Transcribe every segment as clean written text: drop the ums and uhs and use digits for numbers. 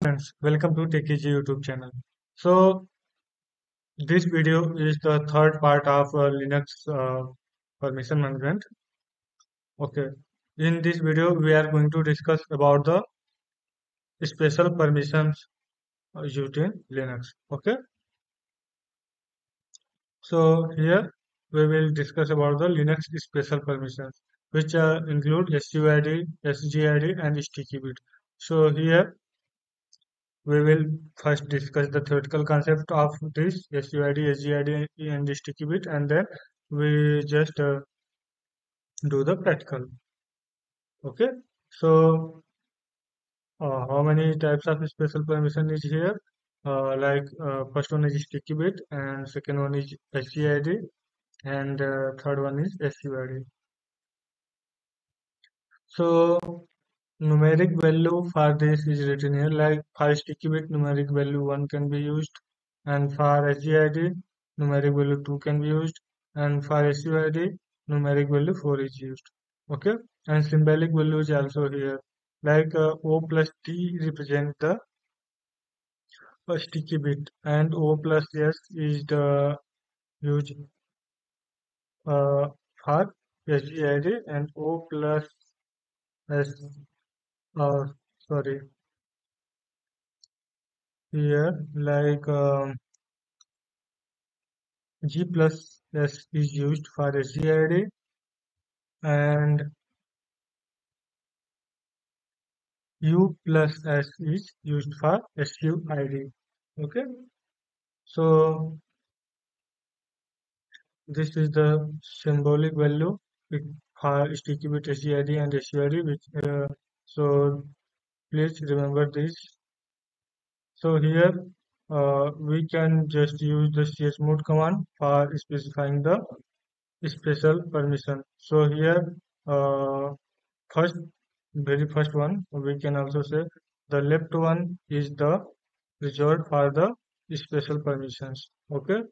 friends, welcome to TechEasy YouTube channel. So this video is the third part of Linux permission management. Okay, in this video we are going to discuss about the special permissions used in Linux. Okay, so here we will discuss about the Linux special permissions, which include SUID, SGID, and sticky bit. So here we will first discuss the theoretical concept of this SUID, SGID, and sticky bit, and then we just do the practical. Okay. So, how many types of special permission is here? First one is sticky bit, and second one is SGID, and third one is SUID. So, numeric value for this is written here, like for sticky bit numeric value 1 can be used, and for SGID numeric value 2 can be used, and for SUID numeric value 4 is used. Okay, and symbolic value is also here, like O plus T represent the sticky bit, and O plus S is the used uh, for SGID, and O plus S, uh, sorry, here like G plus S is used for SGID, and U plus S is used for SUID. Okay, so this is the symbolic value for sticky bit SGID and SUID, which so please remember this. So here we can just use the chmod command for specifying the special permission. So here first, very first one, we can also say the left one is the reserved for the special permissions. Okay.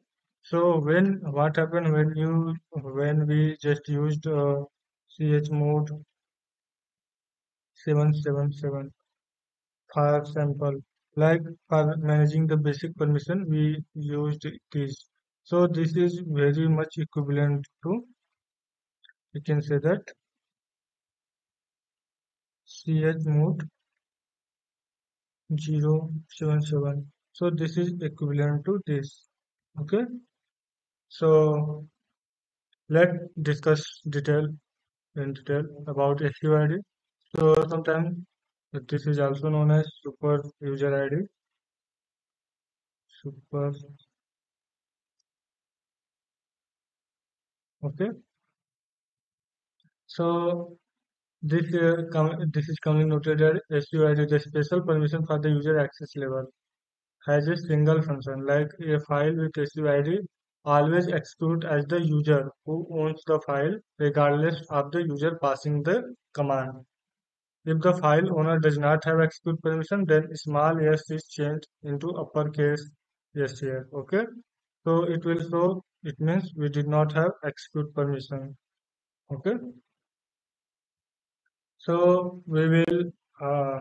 So when what happened when we just used chmod 777 for sample, like for managing the basic permission we used this. So this is very much equivalent to, you can say that, chmod 077. So this is equivalent to this. Okay. So let's discuss detail about SUID. So sometimes this is also known as Super User ID. Super. Okay. So this is commonly noted as SUID, the special permission for the user access level, has a single function, like a file with SUID always execute as the user who owns the file, regardless of the user passing the command. If the file owner does not have execute permission, then small s is changed into uppercase yes here. Okay, so it will show, it means we did not have execute permission. Okay, so we will uh,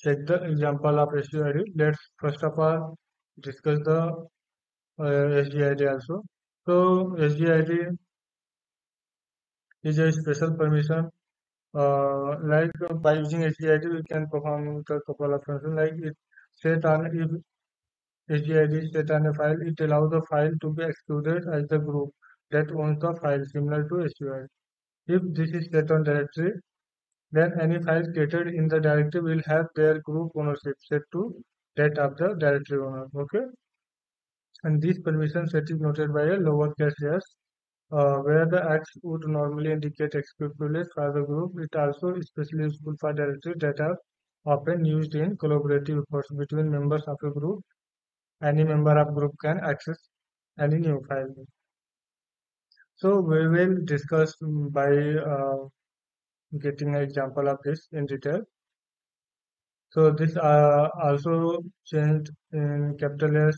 check the example of SUID. Let's first of all discuss the SGID also. So SGID is a special permission. By using SGID, we can perform a couple of functions, like it set on if SGID is set on a file, it allows the file to be executed as the group that owns the file, similar to SUID. If this is set on directory, then any file created in the directory will have their group ownership set to that of the directory owner. Okay, and this permission set is noted by a lowercase s, where the X would normally indicate execute privilege for the group. It also is especially useful for directories that are often used in collaborative efforts between members of a group. Any member of group can access any new file. So we will discuss by getting an example of this in detail. So this also changed in capital S,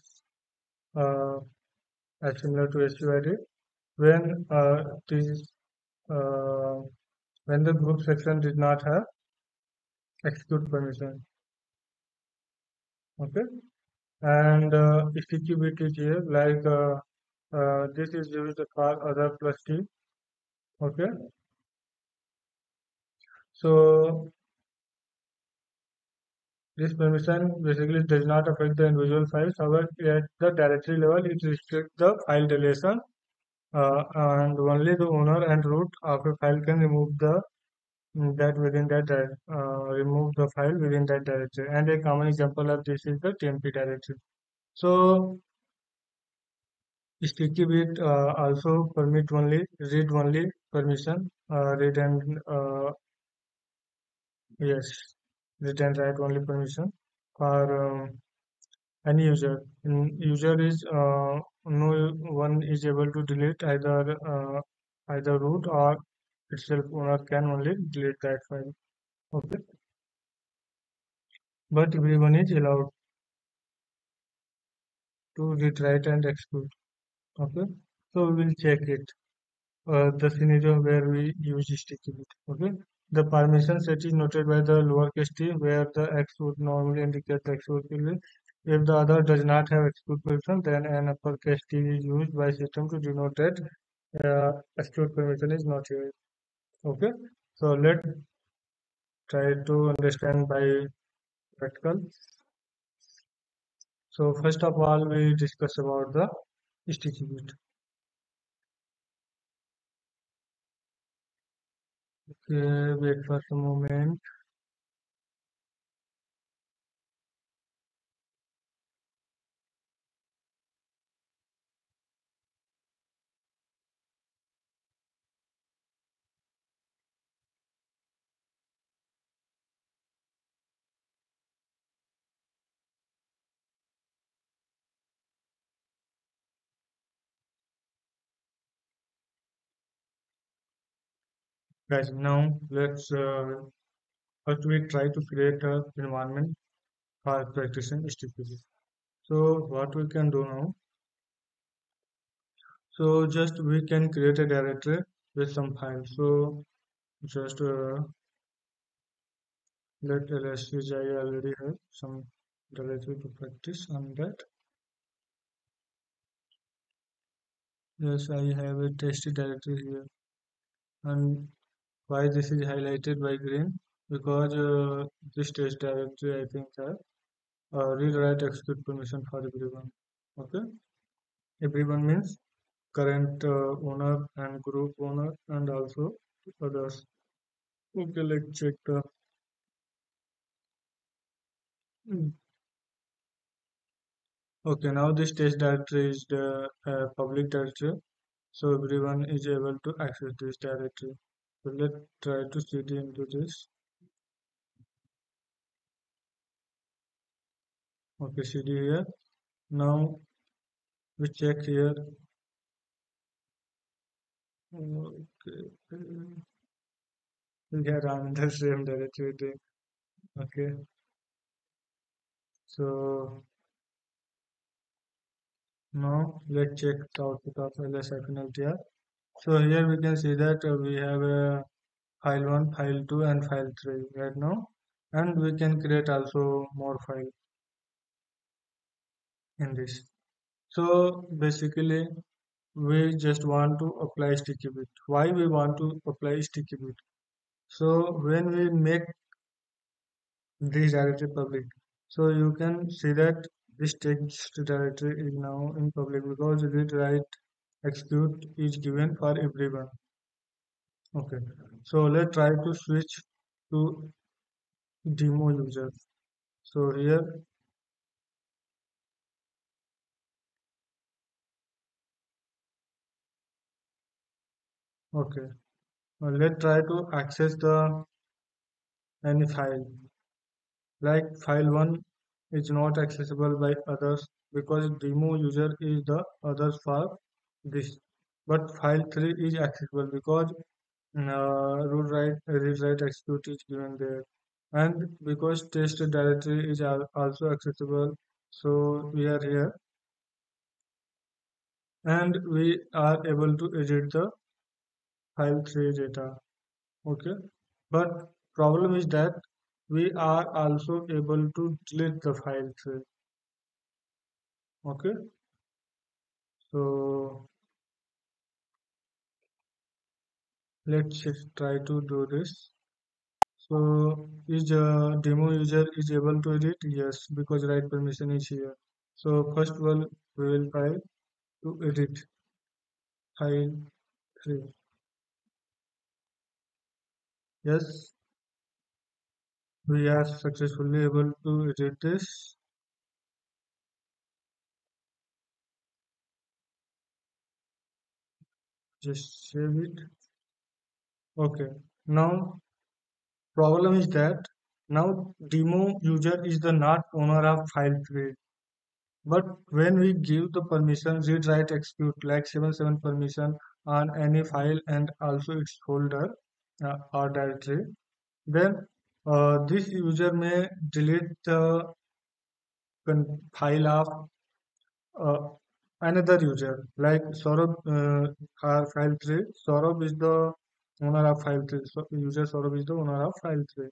uh, as similar to SUID, when this uh, when the group section did not have execute permission. Okay, and sticky bit is here, like this is used for other plus T. Okay, so this permission basically does not affect the individual files. However, at the directory level, it restricts the file deletion, and only the owner and root of a file can remove the that within that remove the file within that directory. And a common example of this is the TMP directory. So sticky bit also permit only read only permission, read and yes, read and write only permission for any user. User is no one is able to delete either root or itself. Owner can only delete that file. Okay, but everyone is allowed to read, write, and execute. Okay, so we will check it. The scenario where we use sticky bit. Okay, the permission set is noted by the lowercase t, where the x would normally indicate the execute field. If the other does not have execute permission, then an uppercase t is used by system to denote that execute permission is not here. Okay, so let's try to understand by practical. So first of all, we discuss about the sticky bit. Okay, wait for a moment. Guys, now let's first we try to create a environment for practicing STPC. So what we can do now? So just we can create a directory with some files. So just let LSCGI already have some directory to practice on that. Yes, I have a test directory here. And why this is highlighted by green? Because this test directory I think have read write execute permission for everyone. Okay, everyone means current owner and group owner and also others. Okay, let's check the. Mm. Okay, now this test directory is the public directory, so everyone is able to access this directory. So let's try to cd into this. Okay, cd here. Now we check here. Okay, here I'm the same directory. Okay, so now let's check the output of ls-ltr. So here we can see that we have a file 1, file 2 and file 3 right now, and we can create also more file in this. So basically we just want to apply sticky bit. Why we want to apply sticky bit? So when we make this directory public, so you can see that this text directory is now in public because read write execute is given for everyone. Okay, so let's try to switch to demo user. So here, okay, let's try to access the any file. Like file 1 is not accessible by others because demo user is the others for this. But file 3 is accessible because read write execute is given there. And because test directory is also accessible, so we are here and we are able to edit the file 3 data. Okay, but problem is that we are also able to delete the file tray. Okay, so let's just try to do this. So is demo user is able to edit? Yes, because right permission is here. So first one we will try to edit file 3. Yes, we are successfully able to edit this. Just save it. Okay. Now problem is that now demo user is the not owner of file 3. But when we give the permission read write execute like 77 permission on any file and also its folder or directory, then this user may delete the file of uh, another user like Saurabh file 3. Saurabh is the owner of file 3. So user Saurabh is the owner of file 3.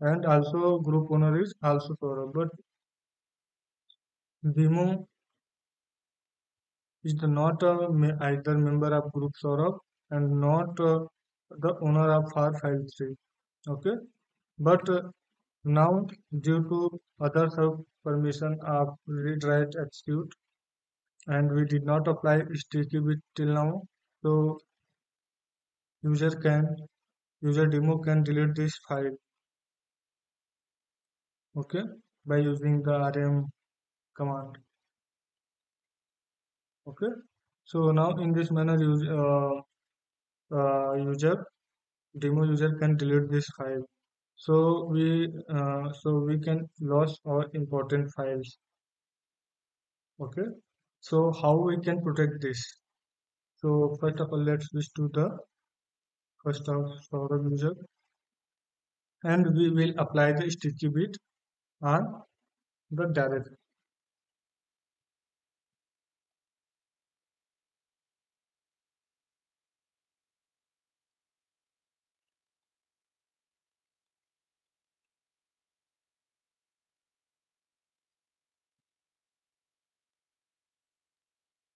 And also group owner is also Saurabh. But demo is the not either member of group Saurabh and not the owner of our file 3. Okay. But now due to other sub permission of read write execute and we did not apply sticky bit till now, so user can user demo can delete this file, okay, by using the rm command. Okay, so now in this manner user demo user can delete this file, so we can lose our important files. Okay, so how we can protect this? So first of all, let's switch to the first of our user and we will apply the sticky bit on the directory.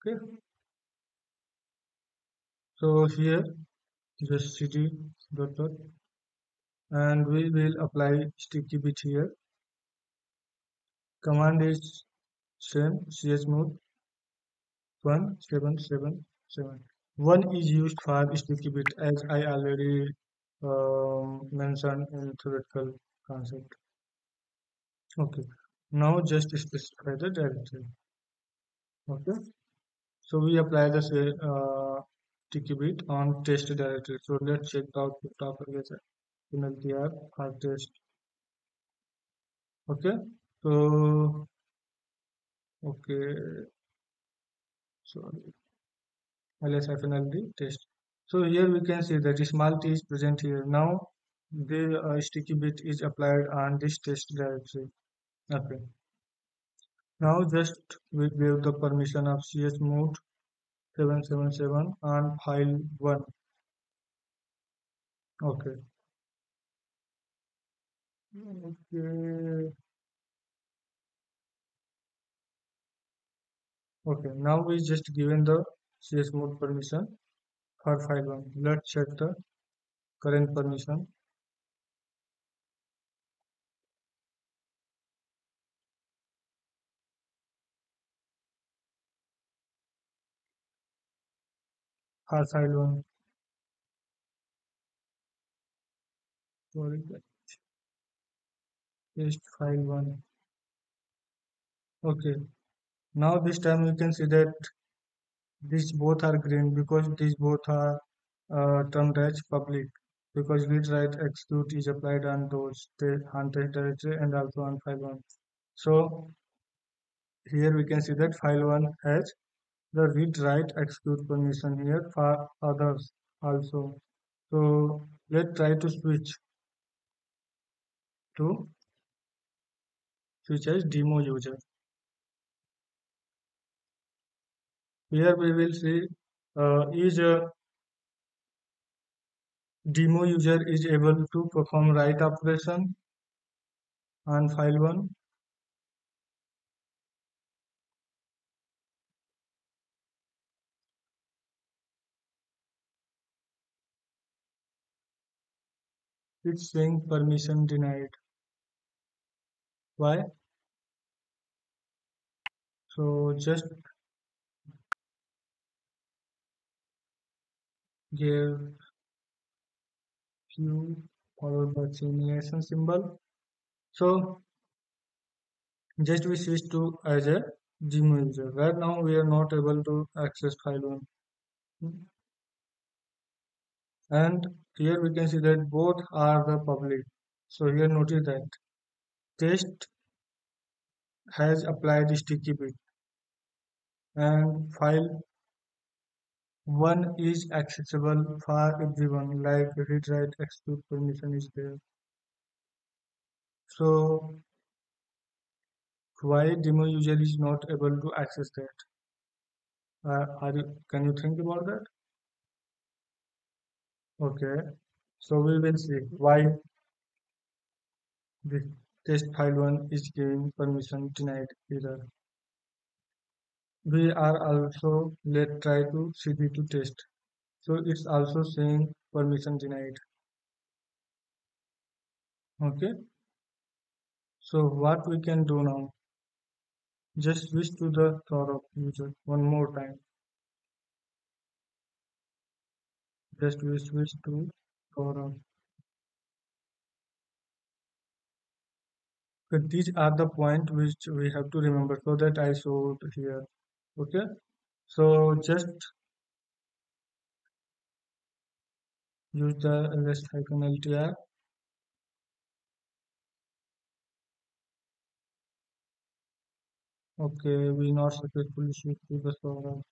Okay, so here just cd dot and we will apply sticky bit here. Command is same chmod 1777. One is used for sticky bit as I already mentioned in theoretical concept. Okay, now just specify the directory. Okay, so we apply the sticky bit on test directory. So let's check the output of penalty or test. Okay, so okay, so ls FNLD test. So here we can see that small t is present here. Now the sticky bit is applied on this test directory. Okay. Now just we give the permission of chmod 777 on file 1. Okay. Okay. Okay. Now we just given the chmod permission for file 1. Let's check the current permission for file 1. Sorry, test file 1. Okay. Now this time we can see that these both are green because these both are termed as public because read write execute is applied on those on test directory and also on file 1. So here we can see that file 1 has the read write execute permission here for others also. So let's try to to switch as demo user. Here we will see is demo user is able to perform write operation on file 1. It's saying permission denied. Why? So just give Q followed by simulation symbol. So just we switch to as a demo user. Right now we are not able to access file 1. And here we can see that both are the public. So here notice that test has applied sticky bit and file 1 is accessible for everyone like read write execute permission is there. So why demo user is not able to access that? Can you think about that? Okay. So we will see why this test file 1 is giving permission denied error. We are also let try to cd to test. So it's also saying permission denied. Okay. So what we can do now? Just switch to the Saurabh user one more time. Just we switch to Saurabh. But these are the point which we have to remember so that I showed here. Okay. So just use the ls-ltr. Okay, we not successfully switch to the Saurabh.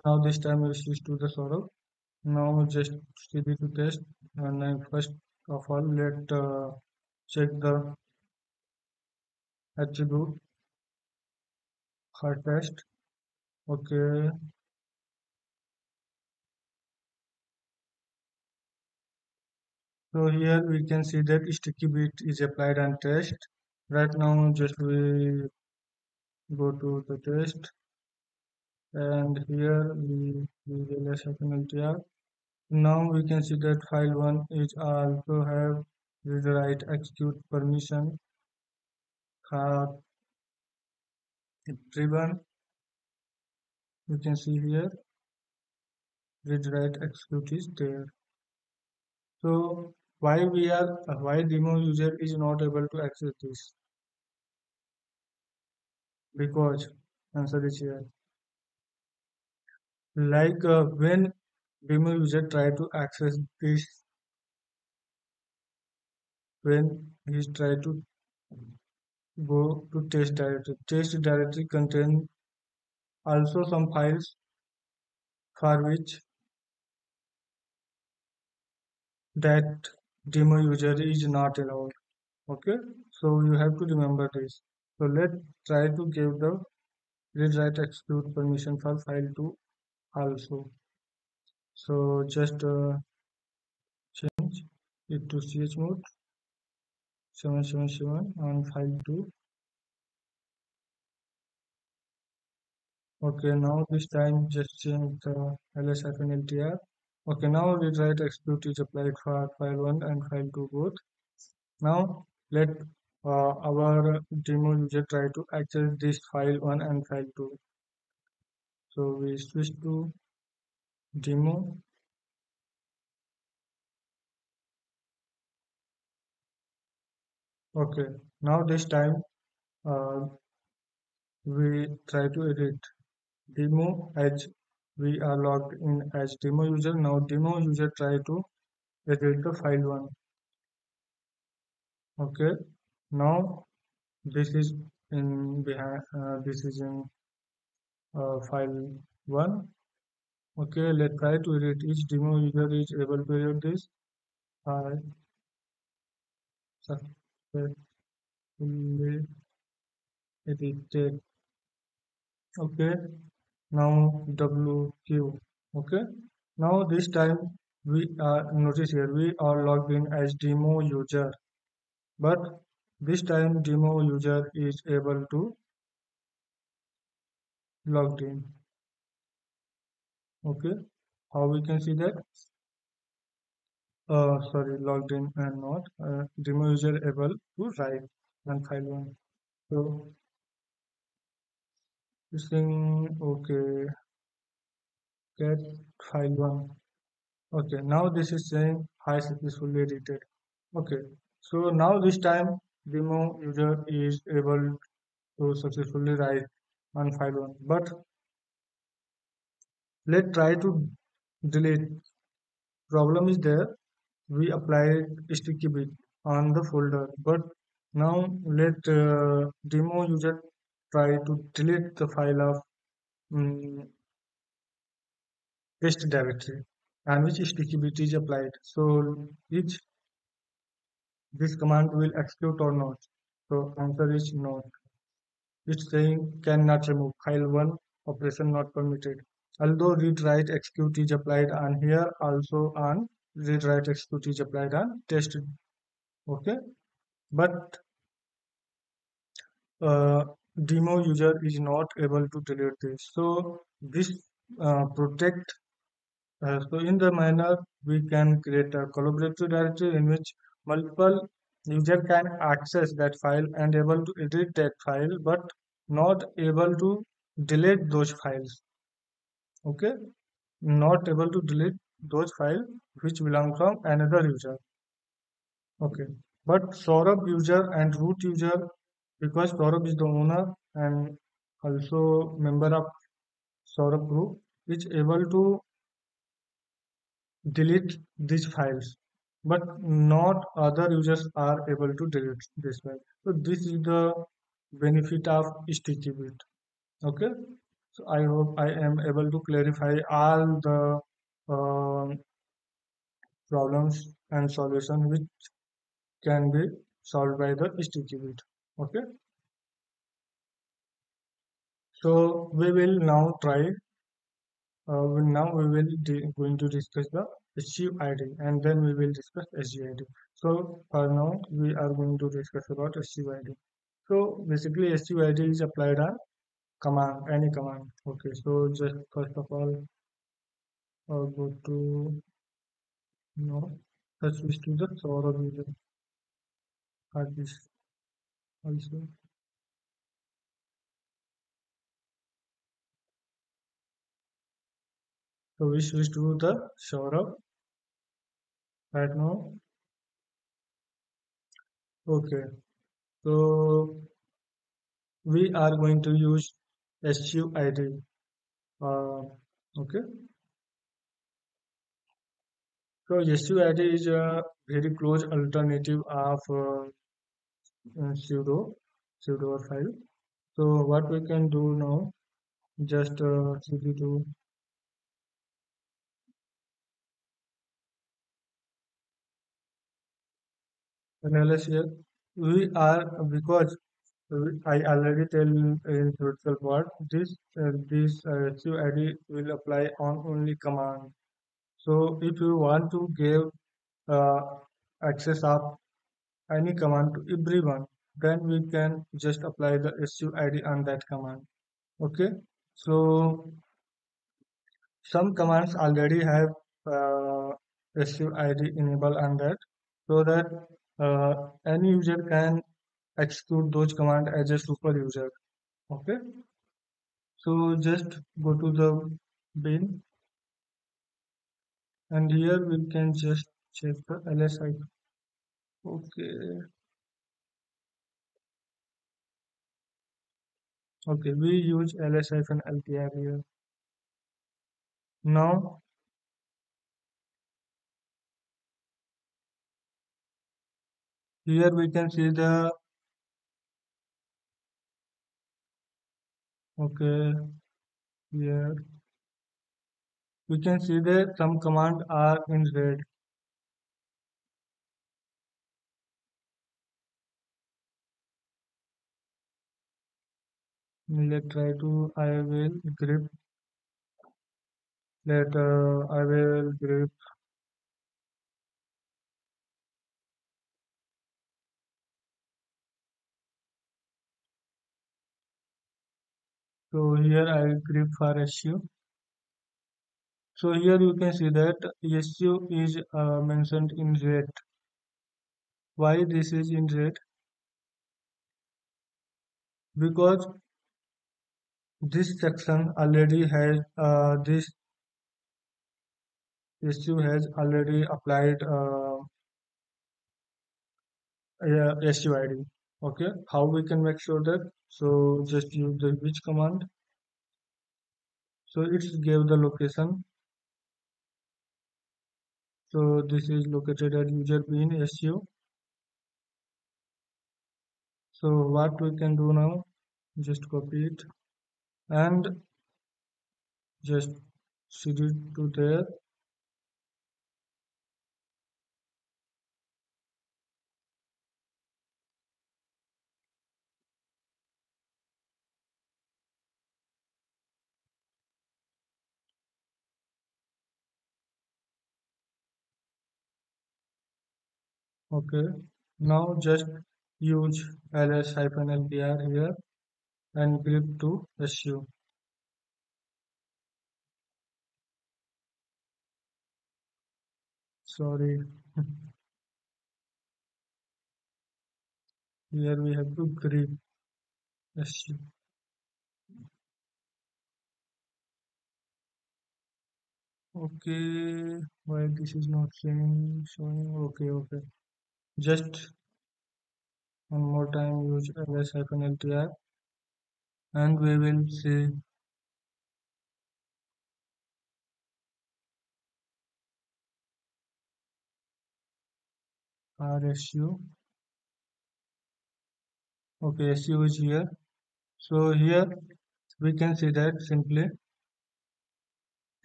Now this time we switch to the Saurabh. Now just cd to test and then first of all let check the attribute hard test. Okay, so here we can see that sticky bit is applied and test. Right now just we go to the test and here we use ls-ltr. Now we can see that file 1 is also have read write execute permission have driven. You can see here read write execute is there. So why demo user is not able to access this? Because answer is here. Like when demo user try to access this, when he try to go to test directory contain also some files for which that demo user is not allowed. Okay, so you have to remember this. So let's try to give the read write execute permission for file 2 also. So just change it to chmod 777 on file 2. Okay, now this time just change the ls-ltr. Okay, now read write execute is applied for file 1 and file 2 both. Now let our demo user try to access this file 1 and file 2. So we switch to demo. Okay, now this time uh, we try to edit demo as we are logged in as demo user. Now demo user try to edit the file 1. Okay, now this is in behind this is in file 1. Okay, let's try to edit each demo user is able to edit this. I successfully edited Okay, now WQ. Okay, now this time we are notice here we are logged in as demo user, but this time demo user is able to logged in. Okay, how we can see that? Sorry, logged in and not demo user able to write and file one. So this thing okay, get file one. Okay, now this is saying hi successfully edited. Okay, so now this time demo user is able to successfully write on file one. But let's try to delete. Problem is there. We applied sticky bit on the folder, but now let demo user try to delete the file of um, test directory and which sticky bit is applied. So each this command will execute or not. So answer is no. It's saying cannot remove file one operation not permitted. Although read write execute is applied on here, also on read write execute is applied on test. Okay, but uh, demo user is not able to delete this. So this protect. So in the manner we can create a collaborative directory in which multiple user can access that file and able to edit that file, but not able to delete those files. Okay, not able to delete those files which belong from another user. Okay, but Saurabh user and root user, because Saurabh is the owner and also member of Saurabh group, is able to delete these files, but not other users are able to delete this file. So this is the benefit of sticky bit. Okay, so I hope I am able to clarify all the problems and solution which can be solved by the sticky bit. Okay, so we will now try. Now we will going to discuss the SUID and then we will discuss SGID. So for now we are going to discuss about SUID. So basically SUID is applied on command, any command. Okay, so just first of all go to no, let's switch to the Sora user hard disk also. So we switch to the Sora right now. Okay, so we are going to use SUID. Uh, okay. So SUID is a very close alternative of pseudo file. So what we can do now, just cd to analyze here. We are because I already tell in theoretical part this SUID will apply on only command. So if you want to give uh, access of any command to everyone, then we can just apply the SUID on that command. Okay, so some commands already have SUID enabled on that, so that any user can execute those commands as a super user. Okay, so just go to the bin and here we can just check the LSI. Okay, okay, we use ls-lpr here. Now here we can see the okay here we can see that some commands are in red. Let's try to I will grip. Let I will grip. So here I grip for SU. So here you can see that SU is mentioned in red. Why this is in red? Because this section already has this SU has already applied SUID. Okay, how we can make sure that? So just use the which command. So it's gave the location. So this is located at user bin SU. So what we can do now? Just copy it and just set it to there. Okay. Now just use ls-lpr here and grep to SU. Sorry, here we have to grep SU. Okay, why this is not showing? Okay, okay. Just one more time use ls-ltr and we will see RSU. Okay, SU is here. So here we can see that simply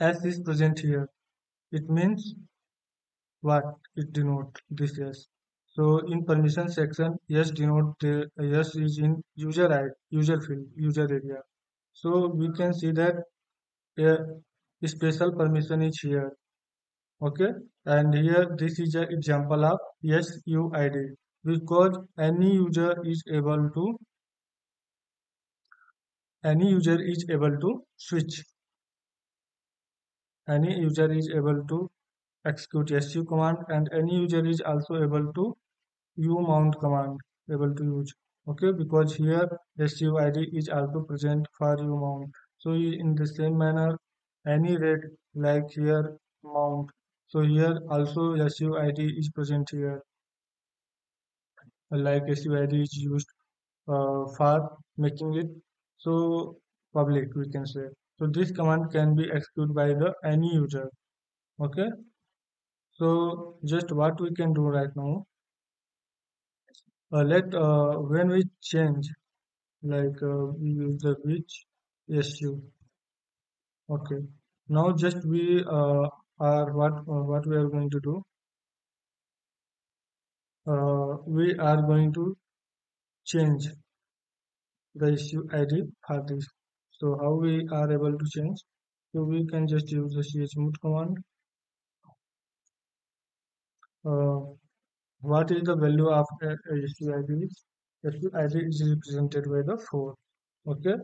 S is present here. It means what it denotes this S. So in permission section, yes denote the yes is in user ID, user field, user area. So we can see that a special permission is here. Okay, and here this is an example of SUID because any user is able to switch. Any user is able to execute SU command and any user is also able to umount command able to use. Okay, because here SUID is also present for umount. So in the same manner, any rate like here mount. So here also SUID is present here. Like SUID is used for making it so public we can say. So this command can be executed by the any user. Okay. So just what we can do right now, let when we change like we use the which SU. Okay. Now just we are what we are going to do. We are going to change the issue ID for this. So how we are able to change? So we can just use the chmod command. Uh, what is the value of issue ID? Issue ID is represented by the 4. Okay.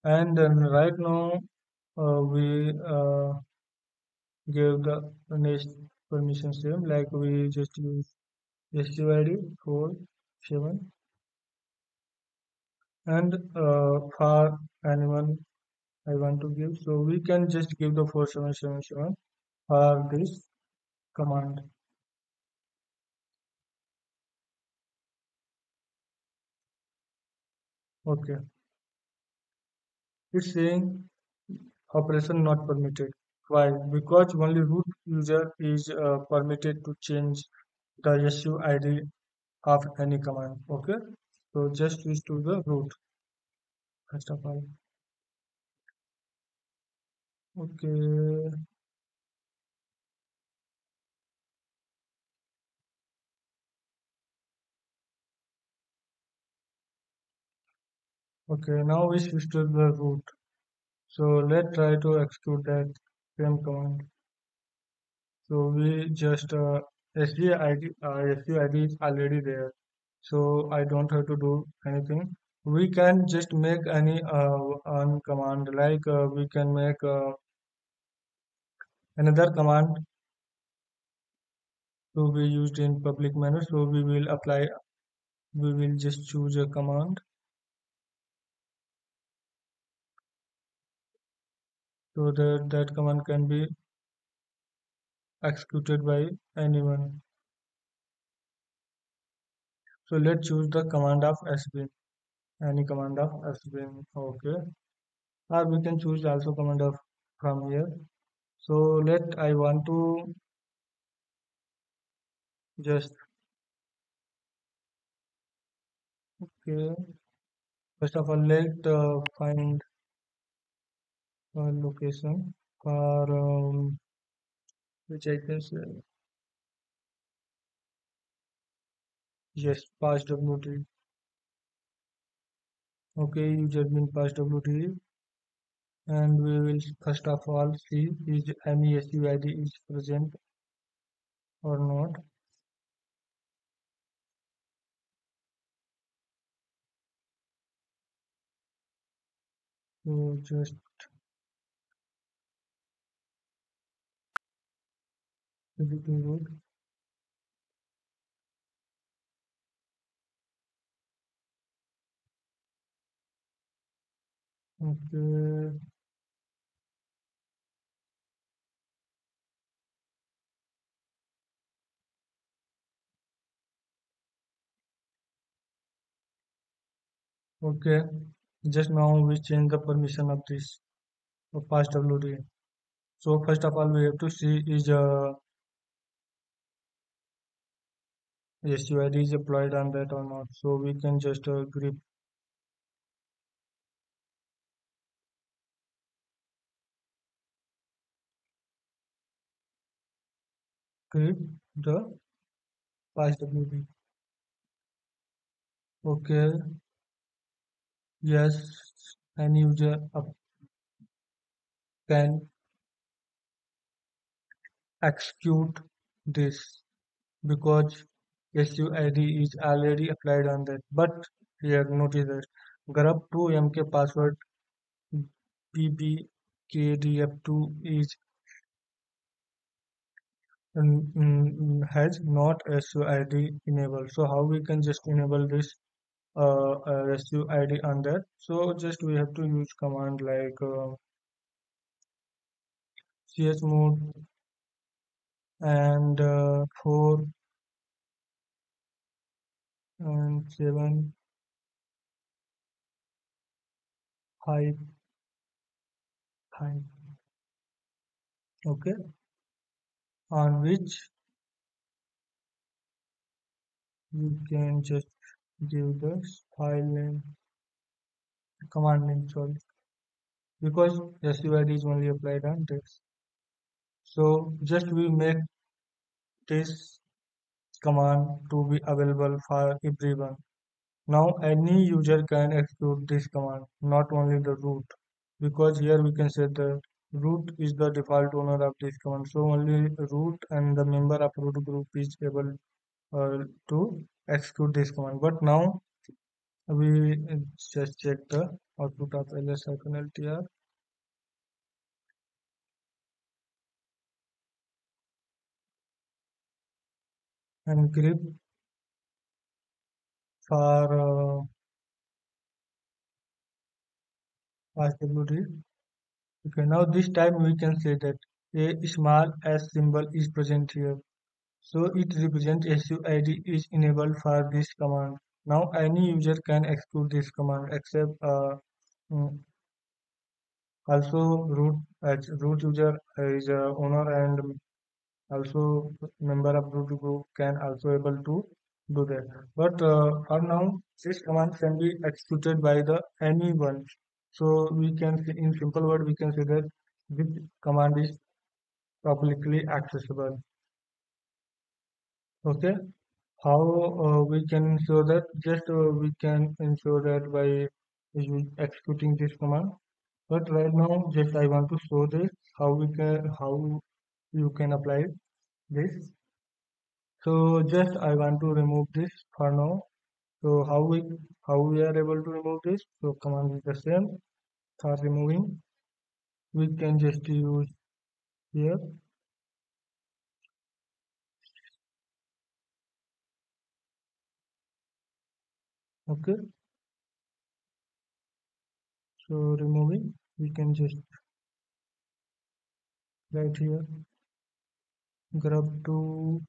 And then right now we give the next permission same like we just use SUID 4 7 and for anyone I want to give so we can just give the 4777 for this command. Okay, it's saying operation not permitted. Why? Because only root user is permitted to change the SUID of any command. Okay, so just switch to the root first of all. Okay, Okay, now we switch to the root. So let's try to execute that same command. So we just SUID is already there. So I don't have to do anything. We can just make any one command like we can make another command to be used in public menu. So we will just choose a command so that that command can be executed by anyone. So let's choose the command of sbin, any command of sbin. Okay, or we can choose also command of from here. So let I want to just okay. First of all, let find a location for which I can say yes, pass WT. Okay, user bin pass WT, and we will first of all see is any SUID is present or not. So just editing root. Okay, okay. Just now we change the permission of this pass WT. So first of all, we have to see is SUID is applied on that or not. So we can just grip the pass WT. Okay, yes, any user can execute this because SUID is already applied on that. But here notice that grub 2 MK password BBKDF2 is has not SUID enabled. So how we can just enable this SUID on that? So just we have to use command like chmod and 4 and 7 5 5. Okay, on which you can just give the file name, command name, sorry, because SUID is only applied on text. So just we make this command to be available for everyone. Now any user can execute this command, not only the root, because here we can say the root is the default owner of this command. So only root and the member of root group is able to execute this command. But now we just check the output of ls-ltr and grep for possibility. Okay, now this time we can say that a small s symbol is present here. So it represents SUID is enabled for this command. Now any user can execute this command except mm, also root root user is owner and also member of root group can also able to do that. But for now, this command can be executed by the anyone. So we can say in simple word we can say that this command is publicly accessible. Okay, how we can ensure that? Just we can ensure that by is executing this command. But right now, just I want to show this how you can apply this. So just I want to remove this for now. So how we are able to remove this? So command is the same for removing. We can just use here. Okay. So removing, we can just right here grab to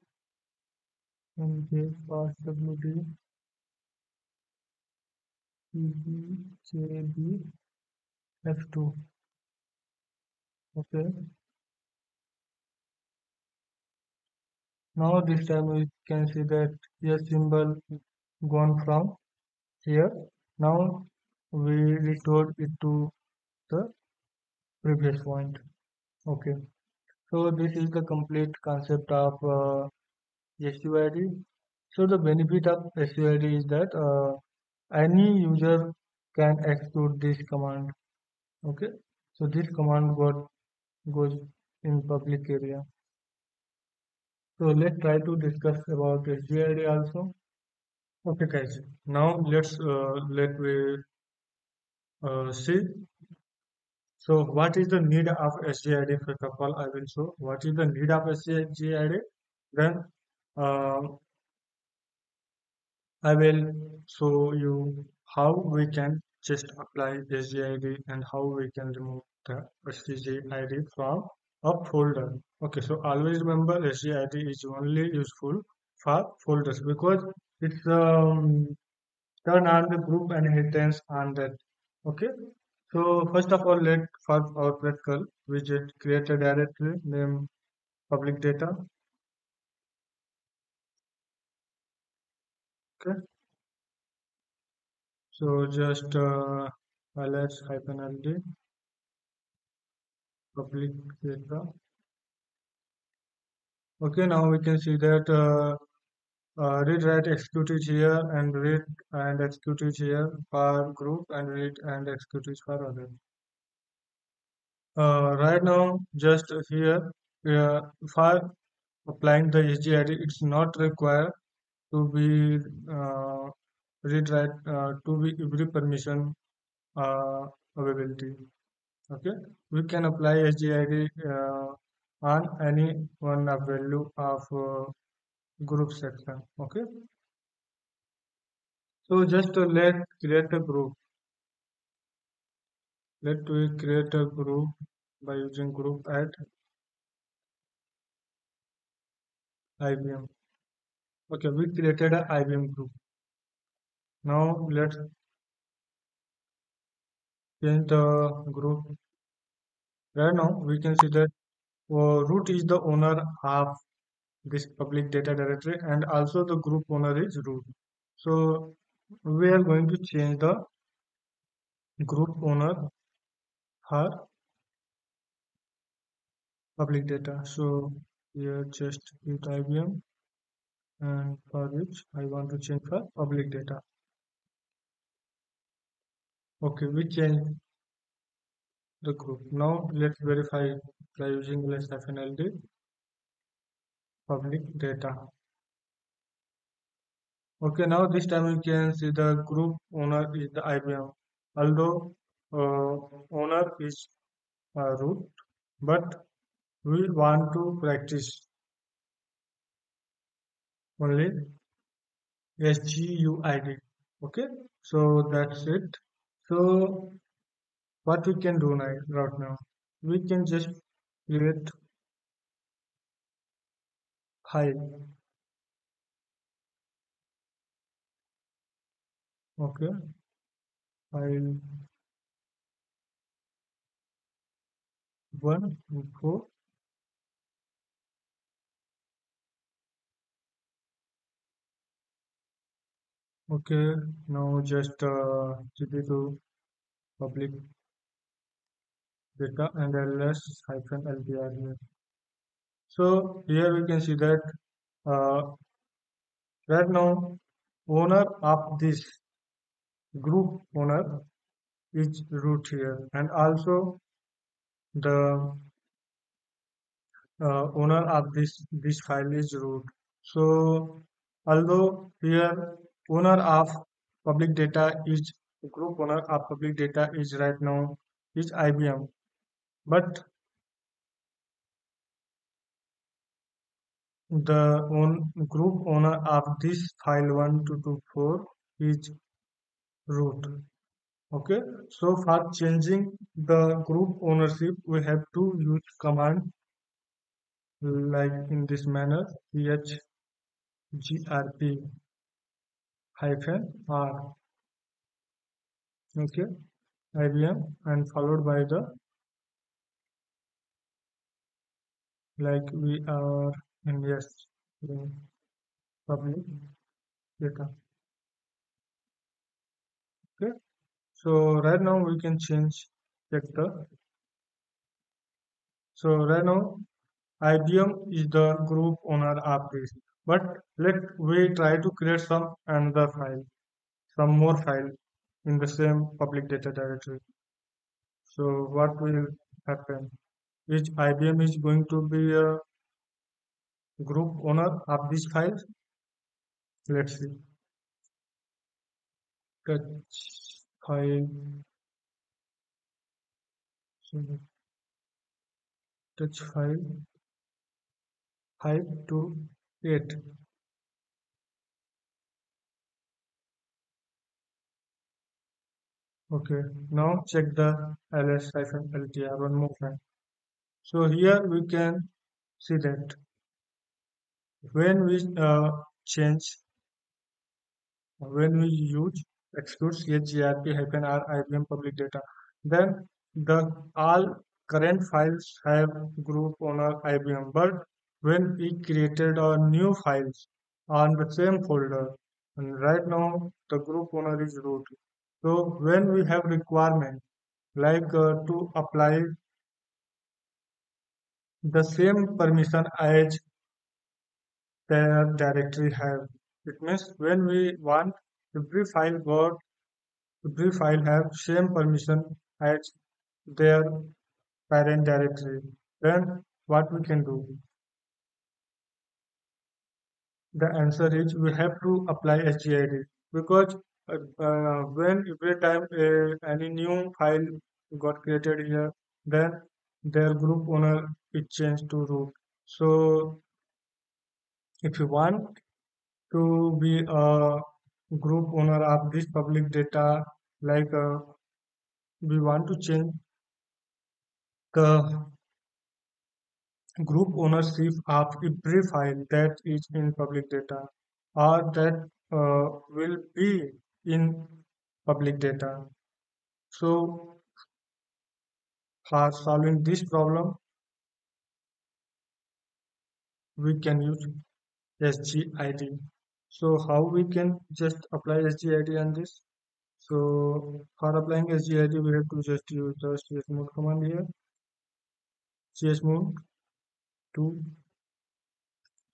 and give passwd f2. Okay. Now this time we can see that here symbol gone from here. Now we restored it to the previous point. Okay. So this is the complete concept of SUID. So the benefit of SUID is that any user can execute this command. Okay. So this command goes in public area. So let's try to discuss about SGID also. Okay, guys. Now let we see. So what is the need of SGID? First of all, I will show what is the need of SGID. Then uh, I will show you how we can just apply SGID and how we can remove the SGID from a folder. Okay, so always remember SGID is only useful for folders because it's turn on the group inheritance on that. Okay, so first of all, let for our practical widget create a directory name public data. Okay, so just ls hyphen ld public data. Okay, now we can see that read write execute is here and read and execute is here for group and read and execute is for other. Right now, just here for applying the SGID, it's not required to be read write to be every permission availability. Okay, we can apply SGID on any one of value of group section. Okay, so just let create a group. Let we create a group by using group at IBM. Okay, we created a IBM group. Now let's change the group. Right now we can see that root is the owner of this public data directory and also the group owner is root. So we are going to change the group owner for public data. So here just hit IBM and for which I want to change for public data. Okay, we change the group. Now let's verify by using less-ld public data. Okay, now this time we can see the group owner is the IBM. Although owner is root, but we want to practice only SGUID. Okay, so that's it. So what we can do now, right now? We can just create file. Okay, file one info. Okay, now just cd to public data and ls hyphen lbr here. So here we can see that uh, right now owner of this group owner is root here, and also the owner of this file is root. So although here owner of public data is group owner of public data is right now is IBM, but the group owner of this file 1224 is root. Okay, so for changing the group ownership, we have to use command like in this manner chgrp hyphen r. Okay, IBM and followed by the like we are in yes in public data. Okay, so right now we can change check the. So right now IBM is the group owner of this. But let we try to create some another file, some more file in the same public data directory. So what will happen? Is IBM is going to be a group owner of this file? Let's see. Touch file, so touch file 5 to 8. Okay, now check the ls-ltr one more time. So here we can see that when we change, when we use exclude chgrp hyphen r IBM public data, then the all current files have group owner IBM. But when we created a new files on the same folder, and right now the group owner is root. So when we have requirement like to apply the same permission as their directory have. It means when we want every file got every file have same permission as their parent directory. Then what we can do? The answer is we have to apply SGID because when every time any new file got created here, then their group owner is changed to root. So if you want to be a group owner of this public data, like we want to change the group ownership of every file that is in public data or that will be in public data. So for solving this problem, we can use SGID. So how we can just apply SGID on this? So for applying SGID, we have to just use the chmod command here. Chmod to.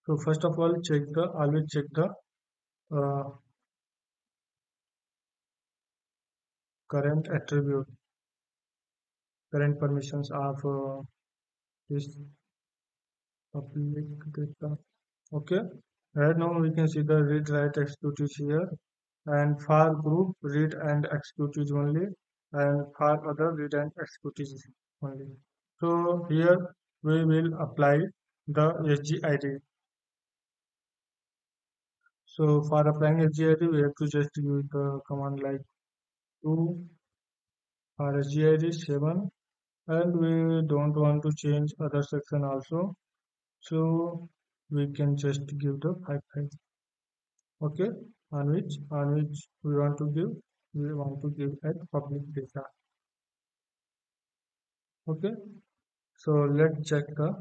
So first of all, always check the uh, current attribute, current permissions of this public data. Okay. Right now we can see the read, write, execute is here, and for group read and execute is only, and for other read and execute is only. So here we will apply the SGID. So for applying SGID, we have to just use the command like to for SGID 7, and we don't want to change other section also. So we can just give the 5. Okay, on which we want to give at public data. Okay, so let's check the.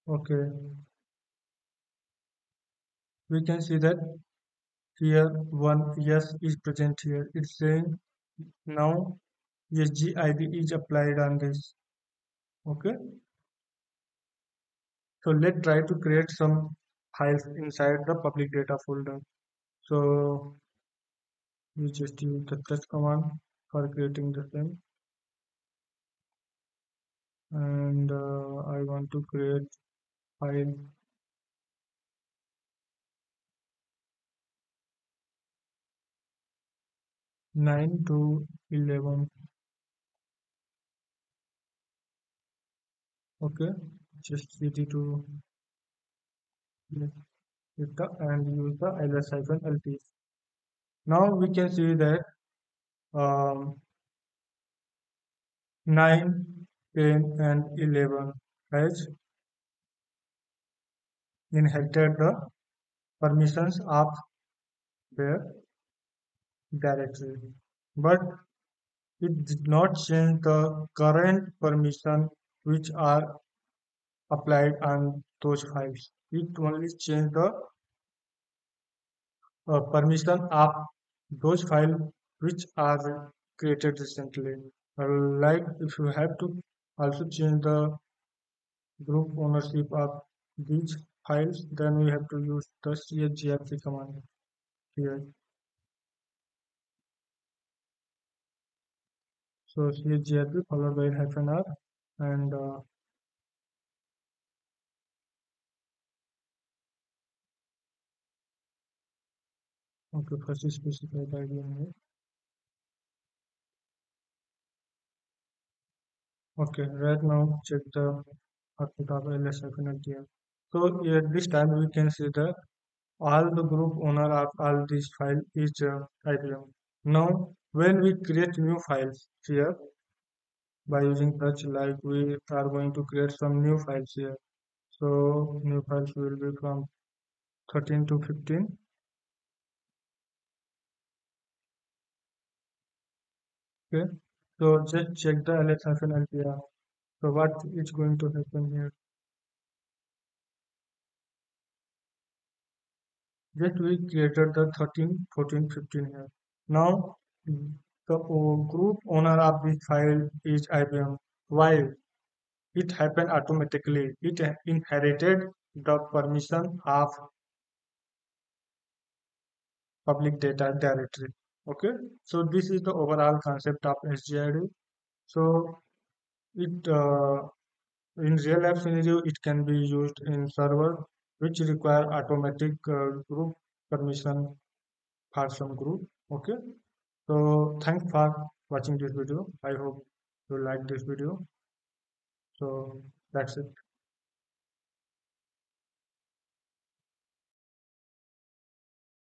Okay, we can see that here one yes is present here. It's saying now SGID is applied on this. Okay, so let's try to create some files inside the public data folder. So we just use the touch command for creating the same. And I want to create file 9 to 11. Okay, just cd to hit the and use the ls-lt. Now we can see that um, 9, 10, and 11 has inherited the permissions of their directory, but it did not change the current permission which are applied on those files. It only changed the permission of those files which are created recently. Like if you have to also change the group ownership of these files, then we have to use the chgrp command here. So chgrp followed by -r and okay, first specify the ID name. Okay, right now check the output of ls here. So at this time we can see that all the group owner of all these file is IBM. Now when we create new files here by using touch, like we are going to create some new files here. So new files will be from 13 to 15. Okay. So just check the ls-lpr. So what is going to happen here? Just we created the 13, 14, 15 here. Now the group owner of this file is IBM. Why? It happened automatically. It inherited the permission of public data directory. Okay. So this is the overall concept of SGID. So it in real life scenario it can be used in server which require automatic group permission for some group. Okay. So thanks for watching this video. I hope you like this video. So that's it.